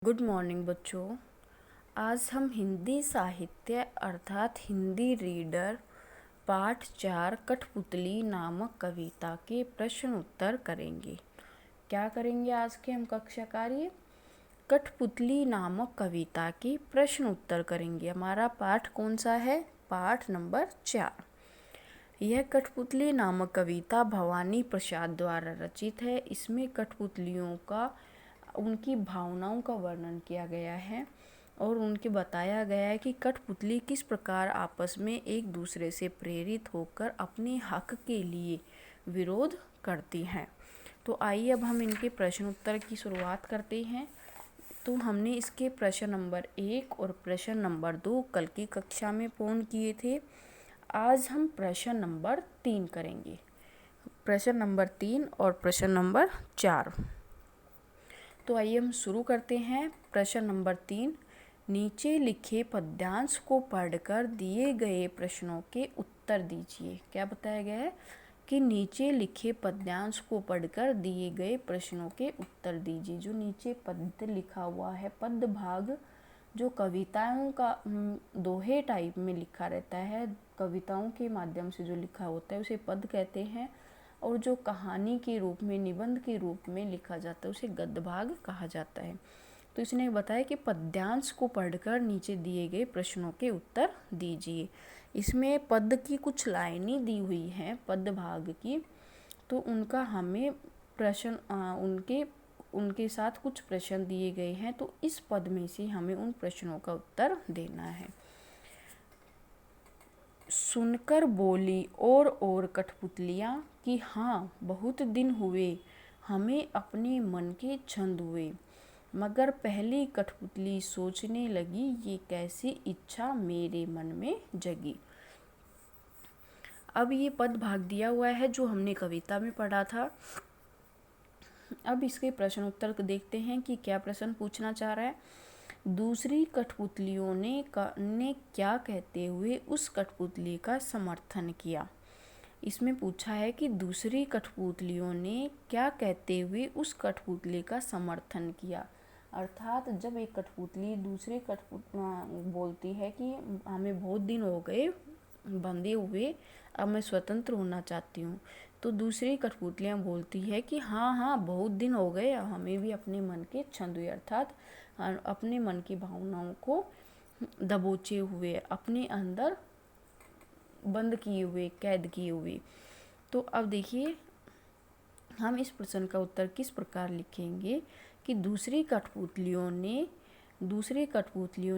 Good morning बच्चों। आज हम हिंदी साहित्य अर्थात हिंदी रीडर पाठ 4 कठपुतली नामक कविता के प्रश्न उत्तर करेंगे। क्या करेंगे आज के हम कक्षा कार्य? कठपुतली नामक कविता के प्रश्न उत्तर करेंगे। हमारा पाठ कौन सा है? पाठ नंबर 4। यह कठपुतली नामक कविता भवानी प्रसाद द्वारा रचित है। इसमें कठपुतलियों का उनकी भावनाओं का वर्णन किया गया है और उनके बताया गया है कि कठपुतली किस प्रकार आपस में एक दूसरे से प्रेरित होकर अपने हक के लिए विरोध करती हैं। तो आइए अब हम इनके प्रश्न उत्तर की शुरुआत करते हैं। तो हमने इसके प्रश्न नंबर 1 और प्रश्न नंबर 2 कल की कक्षा में पूर्ण किए थे। आज हम प्रश्न नंबर 3 करेंगे। प्रश्न नंबर 3 और प्रश्न नंबर 4। तो आइए हम शुरू करते हैं। प्रश्न नंबर 3, नीचे लिखे पद्यांश को पढ़कर दिए गए प्रश्नों के उत्तर दीजिए। क्या बताया गया है कि नीचे लिखे पद्यांश को पढ़कर दिए गए प्रश्नों के उत्तर दीजिए। जो नीचे पद्य लिखा हुआ है, पद्य भाग जो कविताओं का दोहे टाइप में लिखा रहता है, कविताओं के माध्यम से जो लिखा होता है उसे पद्य कहते हैं, और जो कहानी के रूप में, निबंध के रूप में लिखा जाता है उसे गद्य भाग कहा जाता है। तो इसने बताया कि पद्यांश को पढ़कर नीचे दिए गए प्रश्नों के उत्तर दीजिए। इसमें पद्य की कुछ लाइनें दी हुई हैं पद्य भाग की, तो उनका हमें प्रश्न उनके साथ कुछ प्रश्न दिए गए हैं। तो इस पद में से हमें उन प्रश्नों का उत्तर देना है। सुनकर बोली और कठपुतलियाँ कि हाँ बहुत दिन हुए हमें अपने मन के छंद हुए, मगर पहली कठपुतली सोचने लगी ये कैसी इच्छा मेरे मन में जगी। अब ये पद भाग दिया हुआ है जो हमने कविता में पढ़ा था। अब इसके प्रश्न उत्तर को देखते हैं कि क्या प्रश्न पूछना चाह रहा है। दूसरी कठपुतलियों ने क्या कहते हुए उस कठपुतली का समर्थन किया। इसमें पूछा है कि दूसरी कठपुतलियों ने क्या कहते हुए उस कठपुतली का समर्थन किया। अर्थात जब एक कठपुतली दूसरे बोलती है कि हमें बहुत दिन हो गए बंधे हुए, अब मैं स्वतंत्र होना चाहती हूँ, तो दूसरी कठपुतलियाँ बोलती है कि हाँ बहुत दिन हो गए, हमें भी अपने मन के छंद हुए, अर्थात अपने मन की भावनाओं को दबोचे हुए, अपने अंदर बंद किए हुए, कैद किए हुए। तो अब देखिए हम इस प्रश्न का उत्तर किस प्रकार लिखेंगे कि दूसरी कठपुतलियों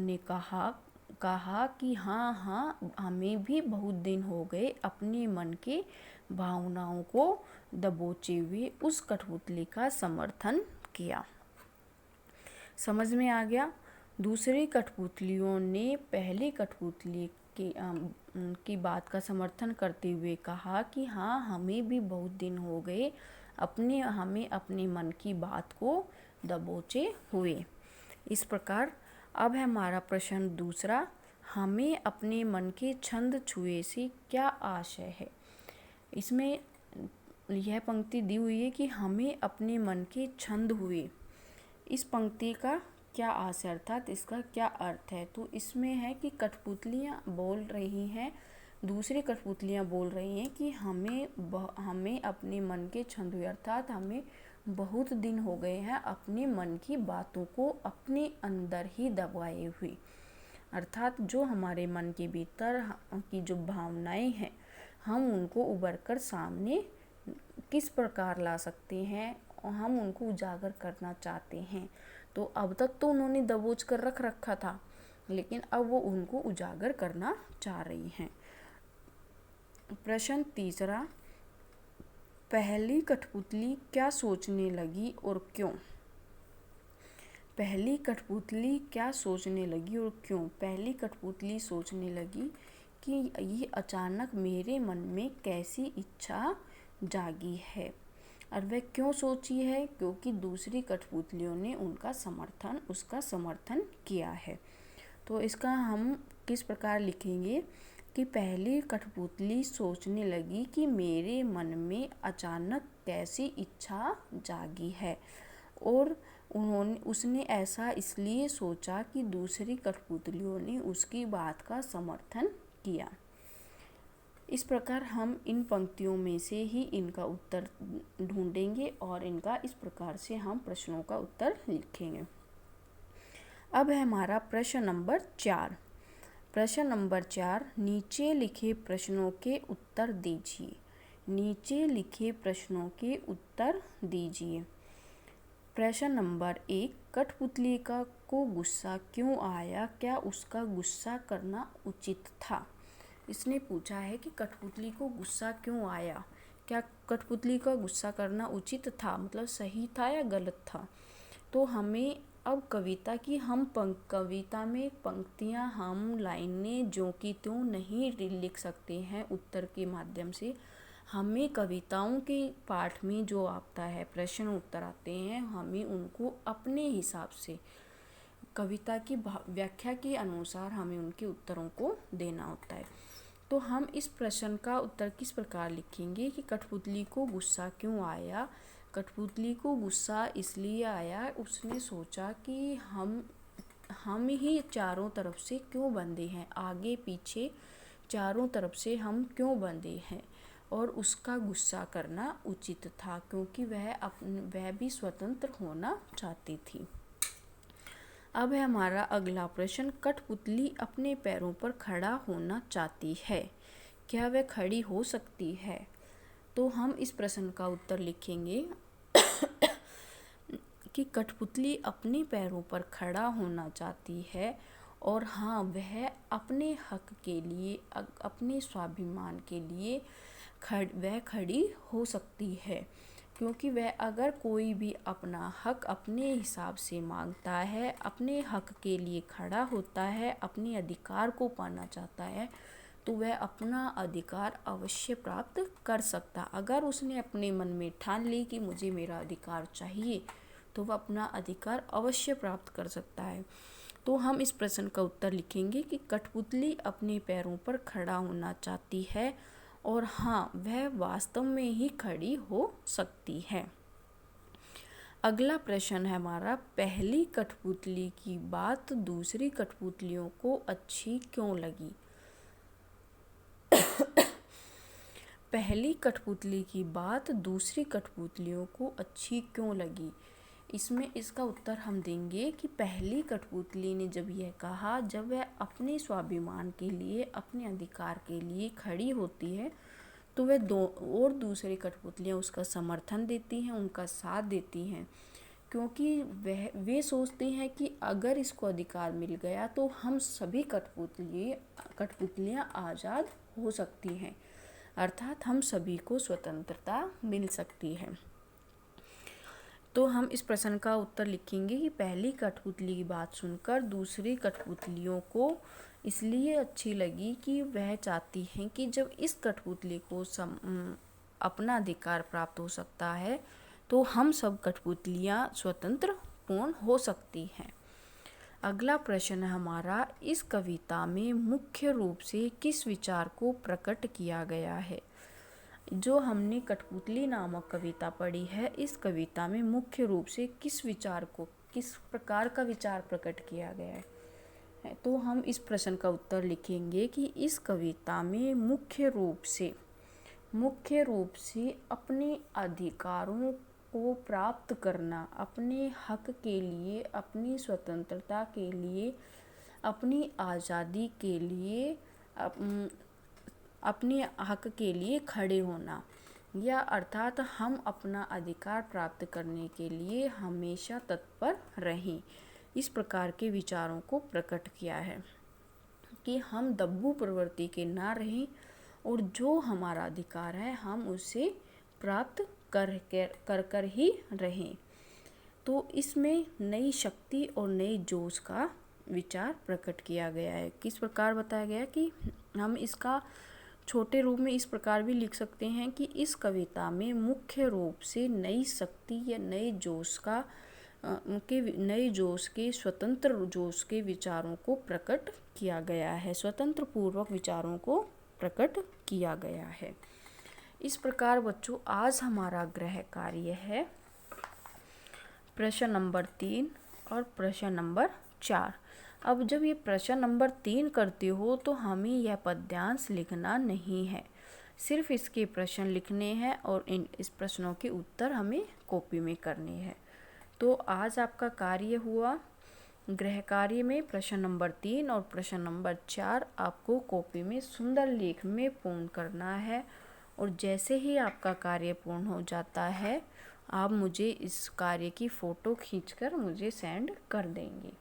ने कहा कि हाँ हमें भी बहुत दिन हो गए अपने मन के भावनाओं को दबोचे हुए उस कठपुतली का समर्थन किया। समझ में आ गया। दूसरी कठपुतलियों ने पहली कठपुतली की बात का समर्थन करते हुए कहा कि हाँ हमें भी बहुत दिन हो गए हमें अपने मन की बात को दबोचे हुए। इस प्रकार अब है हमारा प्रश्न दूसरा, हमें अपने मन के छंद छुए से क्या आशय है। इसमें यह पंक्ति दी हुई है कि हमें अपने मन के छंद हुए। इस पंक्ति का क्या आशय अर्थात इसका क्या अर्थ है। तो इसमें है कि कठपुतलियाँ बोल रही हैं, दूसरी कठपुतलियाँ बोल रही हैं कि हमें अपने मन के छंद हुए, अर्थात हमें बहुत दिन हो गए हैं अपने मन की बातों को अपने अंदर ही दबाए हुए, अर्थात जो हमारे मन के भीतर की जो भावनाएं हैं हम उनको उभर कर सामने किस प्रकार ला सकते हैं और हम उनको उजागर करना चाहते हैं। तो अब तक तो उन्होंने दबोच कर रख रखा था, लेकिन अब वो उनको उजागर करना चाह रही हैं। प्रश्न तीसरा, पहली कठपुतली क्या सोचने लगी और क्यों। पहली कठपुतली क्या सोचने लगी और क्यों। पहली कठपुतली सोचने लगी कि ये अचानक मेरे मन में कैसी इच्छा जागी है, और वह क्यों सोची है, क्योंकि दूसरी कठपुतलियों ने उसका समर्थन किया है। तो इसका हम किस प्रकार लिखेंगे कि पहली कठपुतली सोचने लगी कि मेरे मन में अचानक कैसी इच्छा जागी है, और उसने ऐसा इसलिए सोचा कि दूसरी कठपुतलियों ने उसकी बात का समर्थन किया। इस प्रकार हम इन पंक्तियों में से ही इनका उत्तर ढूंढेंगे और इनका इस प्रकार से हम प्रश्नों का उत्तर लिखेंगे। अब है हमारा प्रश्न नंबर 4। प्रश्न नंबर 4, नीचे लिखे प्रश्नों के उत्तर दीजिए। नीचे लिखे प्रश्नों के उत्तर दीजिए। प्रश्न नंबर 1, कठपुतली को गुस्सा क्यों आया? क्या उसका गुस्सा करना उचित था? इसने पूछा है कि कठपुतली को गुस्सा क्यों आया, क्या कठपुतली का गुस्सा करना उचित था, मतलब सही था या गलत था। तो हमें अब कविता में पंक्तियाँ हम लाइनें जो कि त्यों नहीं लिख सकते हैं उत्तर के माध्यम से। हमें कविताओं के पाठ में जो आता है, प्रश्न उत्तर आते हैं, हमें उनको अपने हिसाब से कविता की व्याख्या के अनुसार हमें उनके उत्तरों को देना होता है। तो हम इस प्रश्न का उत्तर किस प्रकार लिखेंगे कि कठपुतली को गुस्सा क्यों आया? कठपुतली को गुस्सा इसलिए आया, उसने सोचा कि हम ही चारों तरफ से क्यों बंधे हैं, आगे पीछे चारों तरफ से हम क्यों बंधे हैं, और उसका गुस्सा करना उचित था क्योंकि वह भी स्वतंत्र होना चाहती थी। अब है हमारा अगला प्रश्न, कठपुतली अपने पैरों पर खड़ा होना चाहती है, क्या वह खड़ी हो सकती है? तो हम इस प्रश्न का उत्तर लिखेंगे कि कठपुतली अपने पैरों पर खड़ा होना चाहती है और हाँ, वह अपने हक के लिए, अपने स्वाभिमान के लिए वह खड़ी हो सकती है, क्योंकि वह अगर कोई भी अपना हक अपने हिसाब से मांगता है, अपने हक के लिए खड़ा होता है, अपने अधिकार को पाना चाहता है, तो वह अपना अधिकार अवश्य प्राप्त कर सकता। अगर उसने अपने मन में ठान ली कि मुझे मेरा अधिकार चाहिए, तो वह अपना अधिकार अवश्य प्राप्त कर सकता है। तो हम इस प्रश्न का उत्तर लिखेंगे कि कठपुतली अपने पैरों पर खड़ा होना चाहती है और हाँ, वह वास्तव में ही खड़ी हो सकती है। अगला प्रश्न है हमारा, पहली कठपुतली की बात दूसरी कठपुतलियों को अच्छी क्यों लगी? पहली कठपुतली की बात दूसरी कठपुतलियों को अच्छी क्यों लगी? इसमें इसका उत्तर हम देंगे कि पहली कठपुतली ने जब यह कहा, जब वह अपने स्वाभिमान के लिए, अपने अधिकार के लिए खड़ी होती है, तो वह दूसरी कठपुतलियाँ उसका समर्थन देती हैं, उनका साथ देती हैं, क्योंकि वे सोचती हैं कि अगर इसको अधिकार मिल गया तो हम सभी कठपुतलियाँ आज़ाद हो सकती हैं, अर्थात हम सभी को स्वतंत्रता मिल सकती है। तो हम इस प्रश्न का उत्तर लिखेंगे कि पहली कठपुतली की बात सुनकर दूसरी कठपुतलियों को इसलिए अच्छी लगी कि वह चाहती हैं कि जब इस कठपुतली को अपना अधिकार प्राप्त हो सकता है, तो हम सब कठपुतलियाँ स्वतंत्र पूर्ण हो सकती हैं। अगला प्रश्न हमारा, इस कविता में मुख्य रूप से किस विचार को प्रकट किया गया है? जो हमने कठपुतली नामक कविता पढ़ी है, इस कविता में मुख्य रूप से किस प्रकार का विचार प्रकट किया गया है? तो हम इस प्रश्न का उत्तर लिखेंगे कि इस कविता में मुख्य रूप से अपने अधिकारों को प्राप्त करना, अपने हक के लिए, अपनी स्वतंत्रता के लिए, अपनी आज़ादी के लिए, अपने हक के लिए खड़े होना, या अर्थात हम अपना अधिकार प्राप्त करने के लिए हमेशा तत्पर रहें, इस प्रकार के विचारों को प्रकट किया है कि हम दब्बू प्रवृत्ति के ना रहें और जो हमारा अधिकार है हम उसे प्राप्त कर ही रहें। तो इसमें नई शक्ति और नई जोश का विचार प्रकट किया गया है। किस प्रकार बताया गया कि हम इसका छोटे रूप में इस प्रकार भी लिख सकते हैं कि इस कविता में मुख्य रूप से नई शक्ति या नए जोश के स्वतंत्र जोश के विचारों को प्रकट किया गया है, स्वतंत्र पूर्वक विचारों को प्रकट किया गया है। इस प्रकार बच्चों, आज हमारा गृह कार्य है प्रश्न नंबर 3 और प्रश्न नंबर 4। अब जब ये प्रश्न नंबर 3 करते हो तो हमें यह पद्यांश लिखना नहीं है, सिर्फ इसके प्रश्न लिखने हैं और इस प्रश्नों के उत्तर हमें कॉपी में करने हैं। तो आज आपका कार्य हुआ गृह कार्य में प्रश्न नंबर 3 और प्रश्न नंबर 4 आपको कॉपी में सुंदर लेख में पूर्ण करना है। और जैसे ही आपका कार्य पूर्ण हो जाता है, आप मुझे इस कार्य की फ़ोटो खींचकर मुझे सेंड कर देंगे।